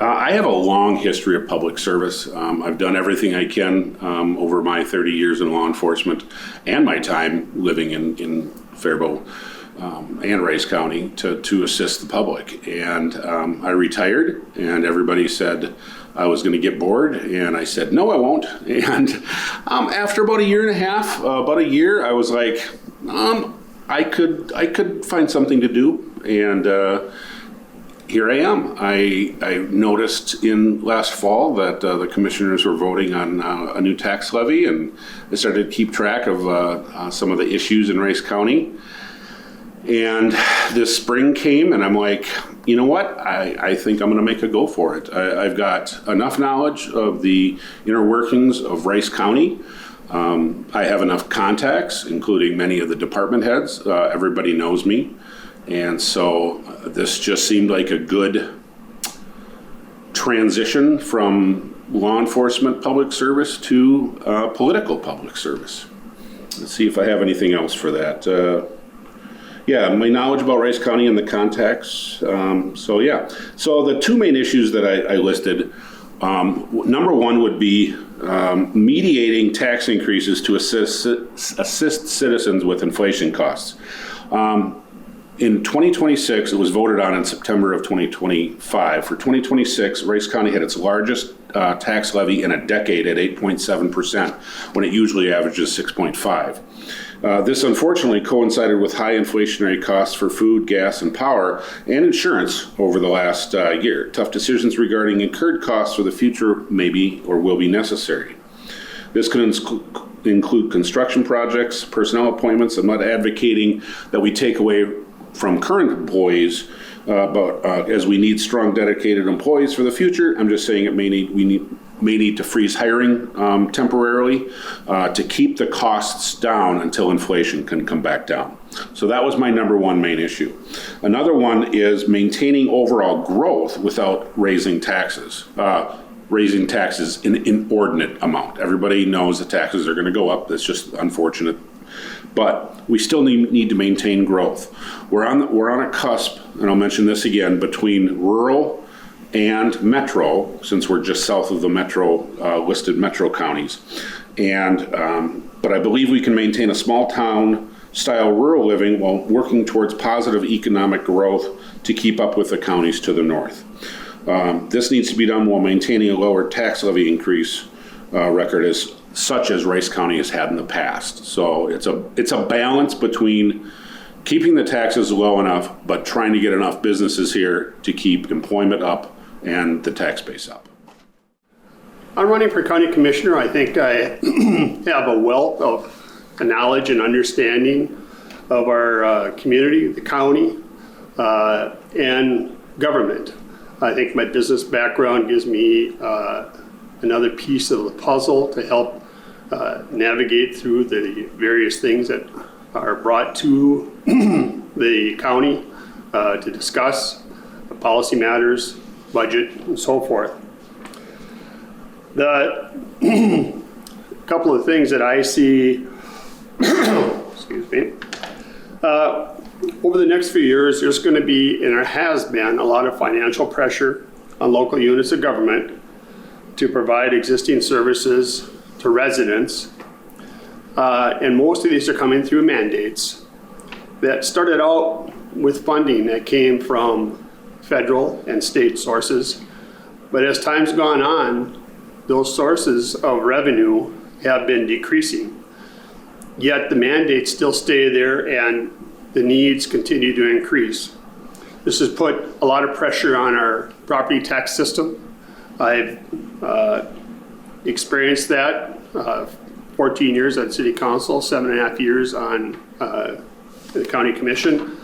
I have a long history of public service. I've done everything I can over my 30 years in law enforcement and my time living in Faribault and Rice County to assist the public. And I retired, and everybody said I was going to get bored, and I said, no, I won't. And after about a year and a half, about a year, I was like, I could find something to do, and here I am. I noticed in last fall that the commissioners were voting on a new tax levy, and I started to keep track of some of the issues in Rice County. And this spring came, and I'm like, you know what? I think I'm going to make a go for it. I've got enough knowledge of the inner workings of Rice County. I have enough contacts, including many of the department heads. Everybody knows me. And so this just seemed like a good transition from law enforcement public service to political public service. Let's see if I have anything else for that. Yeah, my knowledge about Rice County and the contacts. So the two main issues that I listed, number one would be mediating tax increases to assist citizens with inflation costs. In 2026, it was voted on in September of 2025. For 2026, Rice County had its largest tax levy in a decade at 8.7%, when it usually averages 6.5%. This unfortunately coincided with high inflationary costs for food, gas, and power, and insurance over the last year. Tough decisions regarding incurred costs for the future may be or will be necessary. This could include construction projects, personnel appointments. I'm not advocating that we take away from current employees, but as we need strong, dedicated employees for the future, I'm just saying we may need to freeze hiring temporarily to keep the costs down until inflation can come back down. So that was my number one main issue. Another one is maintaining overall growth without raising taxes. Raising taxes in an inordinate amount. Everybody knows the taxes are going to go up. That's just unfortunate. But we still need to maintain growth. We're on a cusp, and I'll mention this again, between rural and metro, since we're just south of the metro listed metro counties. And but I believe we can maintain a small town style rural living while working towards positive economic growth to keep up with the counties to the north. This needs to be done while maintaining a lower tax levy increase record such as Rice County has had in the past. So it's a balance between keeping the taxes low enough, but trying to get enough businesses here to keep employment up and the tax base up. I'm running for county commissioner. I think I have a wealth of knowledge and understanding of our community, the county, and government. I think my business background gives me another piece of the puzzle to help navigate through the various things that are brought to the county to discuss policy matters, budget, and so forth. The couple of things that I see, excuse me, over the next few years, there's going to be, and there has been, a lot of financial pressure on local units of government to provide existing services to residents. And most of these are coming through mandates that started out with funding that came from federal and state sources. But as time's gone on, those sources of revenue have been decreasing. Yet the mandates still stay there and the needs continue to increase. This has put a lot of pressure on our property tax system. I've experienced that, 14 years at City Council, 7.5 years on the County Commission.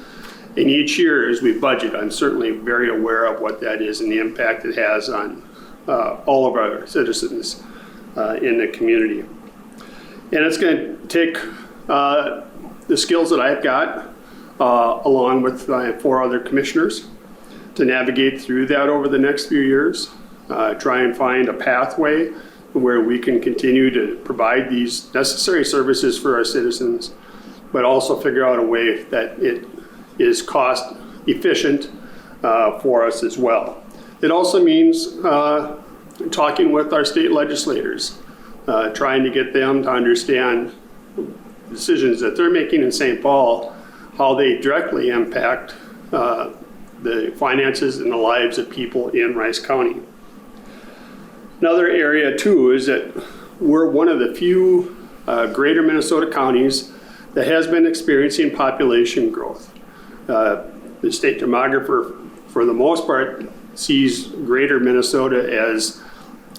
And each year as we budget, I'm certainly very aware of what that is and the impact it has on all of our citizens in the community. And it's going to take the skills that I've got, along with 4 other commissioners, to navigate through that over the next few years, try and find a pathway where we can continue to provide these necessary services for our citizens, but also figure out a way that it is cost efficient for us as well. It also means talking with our state legislators, trying to get them to understand decisions that they're making in St. Paul, how they directly impact the finances and the lives of people in Rice County. Another area too is that we're one of the few greater Minnesota counties that has been experiencing population growth. The state demographer, for the most part, sees greater Minnesota as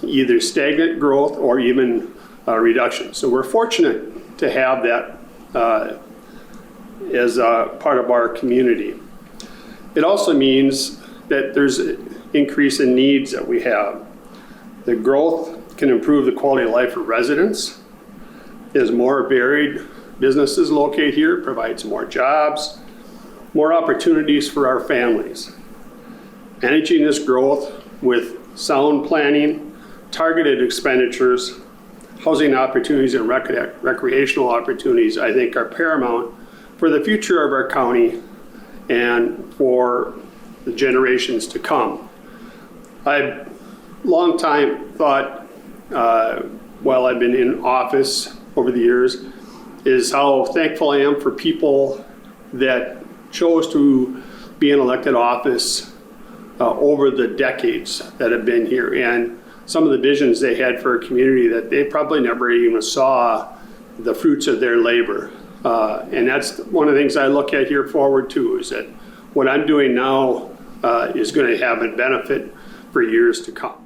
either stagnant growth or even reduction. So we're fortunate to have that as a part of our community. It also means that there's an increase in needs that we have. The growth can improve the quality of life for residents. As more varied businesses locate here, provides more jobs, more opportunities for our families. Managing this growth with sound planning, targeted expenditures, housing opportunities, and recreational opportunities, I think, are paramount for the future of our county and for the generations to come. I've long time thought, while I've been in office over the years, is how thankful I am for people that chose to be in elected office over the decades that have been here, and some of the visions they had for a community that they probably never even saw the fruits of their labor. And that's one of the things I look at here forward too, is that what I'm doing now is going to have a benefit for years to come.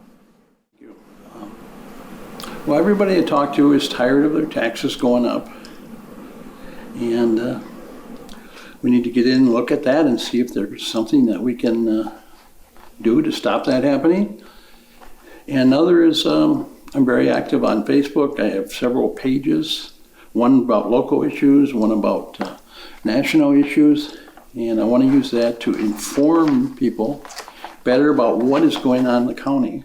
Well, everybody I talk to is tired of their taxes going up. And we need to get in and look at that and see if there's something that we can do to stop that happening. And another is I'm very active on Facebook. I have several pages, one about local issues, one about national issues. And I want to use that to inform people better about what is going on in the county.